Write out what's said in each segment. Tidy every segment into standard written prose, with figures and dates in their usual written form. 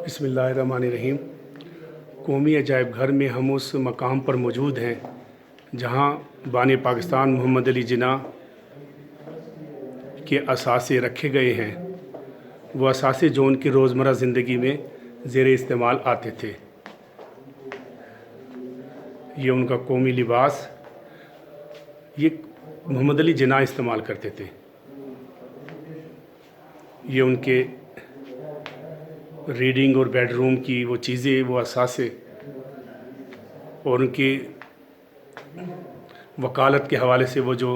बिस्मिल्लाहिर्रहमानिर्रहीम। कौमी अजायब घर में हम उस मकाम पर मौजूद हैं जहाँ बानी पाकिस्तान मोहम्मद अली जिन्ना के असासे रखे गए हैं। वो असासे जो उनकी रोज़मर्रा ज़िंदगी में ज़ेर इस्तेमाल आते थे। ये उनका कौमी लिबास, ये मोहम्मद अली जिन्ना इस्तेमाल करते थे। ये उनके रीडिंग और बेडरूम की वो चीज़ें, वो असासे और उनकी वकालत के हवाले से वो जो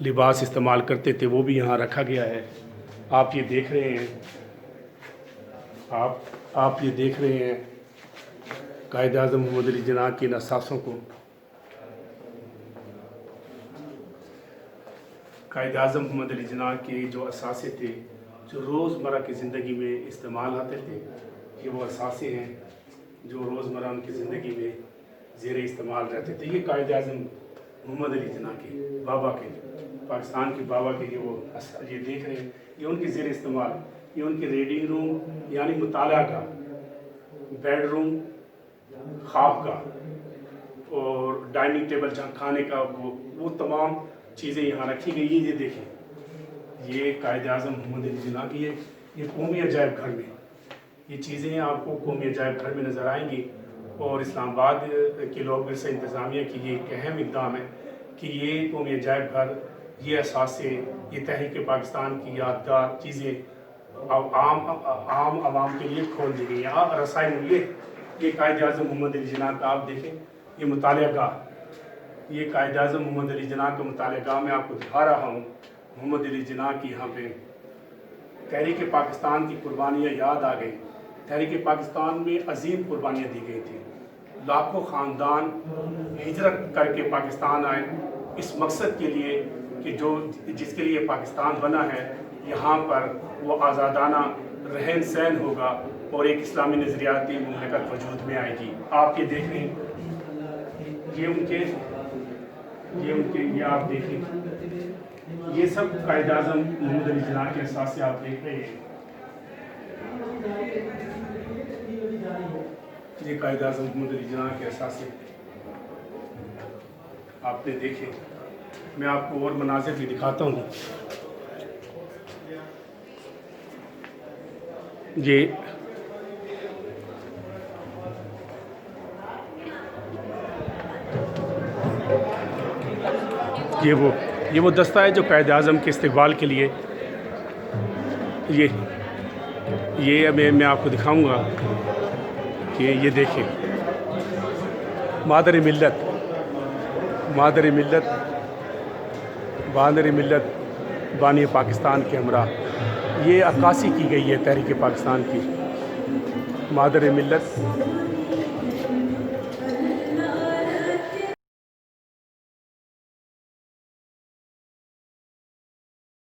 लिबास इस्तेमाल करते थे वो भी यहाँ रखा गया है। आप ये देख रहे हैं, आप ये देख रहे हैं कायद-ए-आज़म मोहम्मद अली जिन्ना के इन असासों को। कायद-ए-आज़म मोहम्मद अली जिन्ना के जो असासे थे, जो रोज़मर्रा की ज़िंदगी में इस्तेमाल आते थे, ये वो असासे हैं जो रोज़मर्रा उनकी ज़िंदगी में ज़ेर इस्तेमाल रहते थे। ये कायद-ए-आज़म मोहम्मद अली जिन्ना के बाबा के, पाकिस्तान के बाबा के ये देख रहे हैं, ये उनकी ज़ेर इस्तेमाल, ये उनके रीडिंग रूम यानी मुताला का, बेडरूम, ख्वाब का और डाइनिंग टेबल जहाँ खाने का वो तमाम चीज़ें यहाँ रखी गई है। ये देखें, ये कायद-ए-आज़म मोहम्मद अली जिन्ना की ये कौमी अजायब घर में ये चीज़ें आपको कौमी अजायब घर में नज़र आएंगी। और इस्लामाबाद के लोग विरसा इंतज़ामिया की ये एक अहम इक़दाम है कि ये कौमी अजायब घर, ये असासे, ये तहरीक पाकिस्तान की यादगार चीज़ें आम आवाम के लिए खोल दी गई हैं। रसाई ये कायद-ए-आज़म मोहम्मद अली जिन्ना का आप देखें, ये मुतालिया गाह, ये कायद-ए-आज़म मोहम्मद अली जिन्ना का मुतालिया गाह मैं आपको दिखा रहा हूँ। मोहम्मद अली जिन्ना की यहाँ पे तहरीक पाकिस्तान की कुर्बानियाँ याद आ गई। तहरीक पाकिस्तान में अजीम कुर्बानियाँ दी गई थी। लाखों ख़ानदान हिजरत करके पाकिस्तान आए इस मकसद के लिए कि जिसके लिए पाकिस्तान बना है, यहाँ पर वो आज़ादाना रहन सहन होगा और एक इस्लामी नज़रियाती मुमलिकत वजूद में आएगी। आप ये देख रहे हैं, ये आप देखें, ये सब कायद-ए-आज़म मोहम्मद अली जिन्ना के असासे आप देख रहे हैं। ये कायद-ए-आज़म मोहम्मद अली जिन्ना के असासे आपने देखे। मैं आपको और मनाज़िर भी दिखाता हूँ। ये वो दस्ता है जो कायद-ए-आज़म के इस्तकबाल के लिए ये मैं आपको दिखाऊंगा कि ये देखें, मादर मिल्लत बानी पाकिस्तान के हमरा, ये अक्कासी की गई है तहरीक पाकिस्तान की। मादर मिल्लत